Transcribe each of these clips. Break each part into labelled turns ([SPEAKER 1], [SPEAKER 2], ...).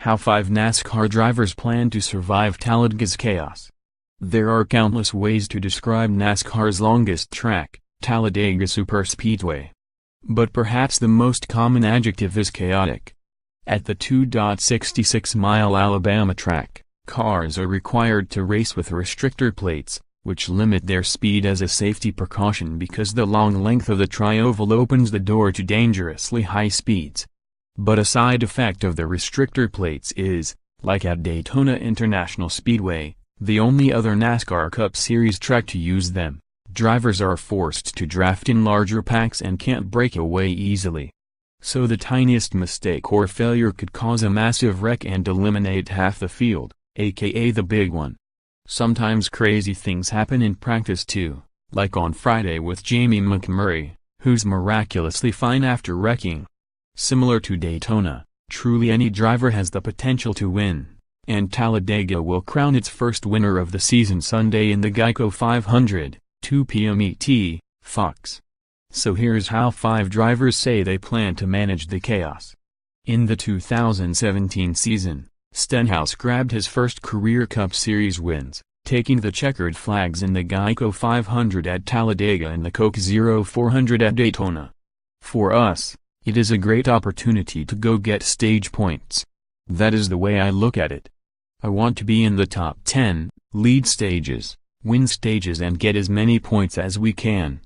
[SPEAKER 1] How 5 NASCAR drivers plan to survive Talladegas chaos. There are countless ways to describe NASCAR's longest track, Talladega Superspeedway. But perhaps the most common adjective is chaotic. At the 2.66-mile Alabama track, cars are required to race with restrictor plates, which limit their speed as a safety precaution because the long length of the tri-oval opens the door to dangerously high speeds. But a side effect of the restrictor plates is, like at Daytona International Speedway, the only other NASCAR Cup Series track to use them, drivers are forced to draft in larger packs and can't break away easily. So the tiniest mistake or failure could cause a massive wreck and eliminate half the field, aka the big one. Sometimes crazy things happen in practice too, like on Friday with Jamie McMurray, who's miraculously fine after wrecking. Similar to Daytona, truly any driver has the potential to win, and Talladega will crown its first winner of the season Sunday in the Geico 500, 2 p.m. ET, Fox. So here's how 5 drivers say they plan to manage the chaos. In the 2017 season, Stenhouse grabbed his first career Cup Series wins, taking the checkered flags in the Geico 500 at Talladega and the Coke 0400 at Daytona. For us, it is a great opportunity to go get stage points. That is the way I look at it. I want to be in the top 10, lead stages, win stages and get as many points as we can.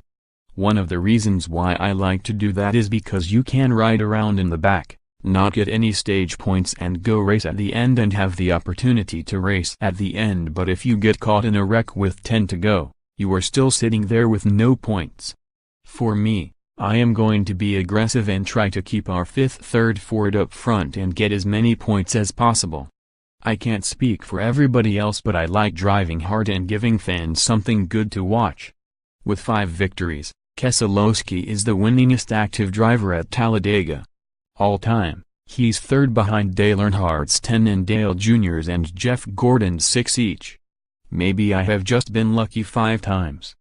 [SPEAKER 1] One of the reasons why I like to do that is because you can ride around in the back, not get any stage points and go race at the end and have the opportunity to race at the end, but if you get caught in a wreck with 10 to go, you are still sitting there with no points. For me, I am going to be aggressive and try to keep our 5th third Ford up front and get as many points as possible. I can't speak for everybody else, but I like driving hard and giving fans something good to watch. With 5 victories, Keselowski is the winningest active driver at Talladega. All time, he's third behind Dale Earnhardt's 10 and Dale Jr.'s and Jeff Gordon's 6 each. Maybe I have just been lucky 5 times.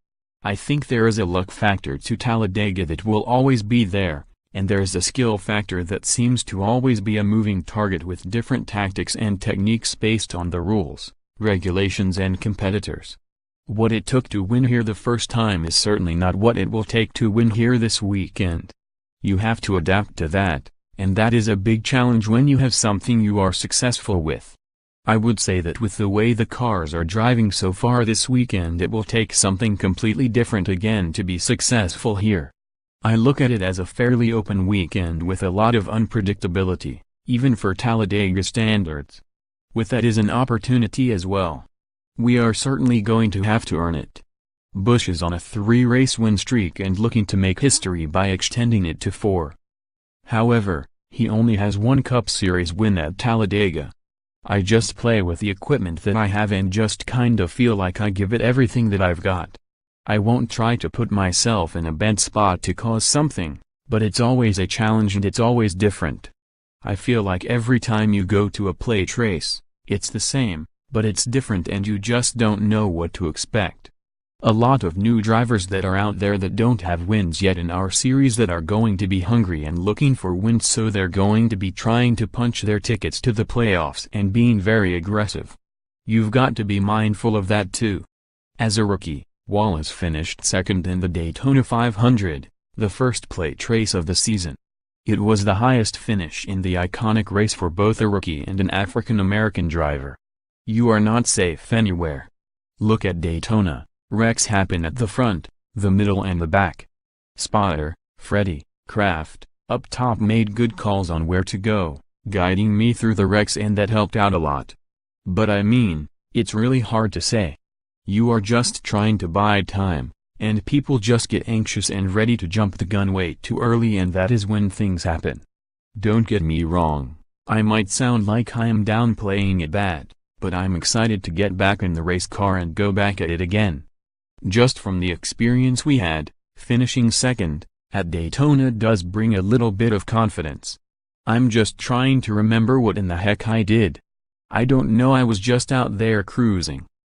[SPEAKER 1] I think there is a luck factor to Talladega that will always be there, and there is a skill factor that seems to always be a moving target with different tactics and techniques based on the rules, regulations and competitors. What it took to win here the first time is certainly not what it will take to win here this weekend. You have to adapt to that, and that is a big challenge when you have something you are successful with. I would say that with the way the cars are driving so far this weekend, it will take something completely different again to be successful here. I look at it as a fairly open weekend with a lot of unpredictability, even for Talladega standards. With that is an opportunity as well. We are certainly going to have to earn it. Busch is on a 3-race win streak and looking to make history by extending it to 4. However, he only has 1 Cup Series win at Talladega. I just play with the equipment that I have and just kinda feel like I give it everything that I've got. I won't try to put myself in a bad spot to cause something, but it's always a challenge and it's always different. I feel like every time you go to a plate race, it's the same, but it's different and you just don't know what to expect. A lot of new drivers that are out there that don't have wins yet in our series that are going to be hungry and looking for wins, so they're going to be trying to punch their tickets to the playoffs and being very aggressive. You've got to be mindful of that too. As a rookie, Wallace finished second in the Daytona 500, the first plate race of the season. It was the highest finish in the iconic race for both a rookie and an African-American driver. You are not safe anywhere. Look at Daytona. Wrecks happen at the front, the middle and the back. Spotter, Freddie, Kraft, up top made good calls on where to go, guiding me through the wrecks, and that helped out a lot. But I mean, it's really hard to say. You are just trying to buy time, and people just get anxious and ready to jump the gun way too early, and that is when things happen. Don't get me wrong, I might sound like I am downplaying it bad, but I'm excited to get back in the race car and go back at it again. Just from the experience we had, finishing second at Daytona does bring a little bit of confidence. I'm just trying to remember what in the heck I did. I don't know, I was just out there cruising.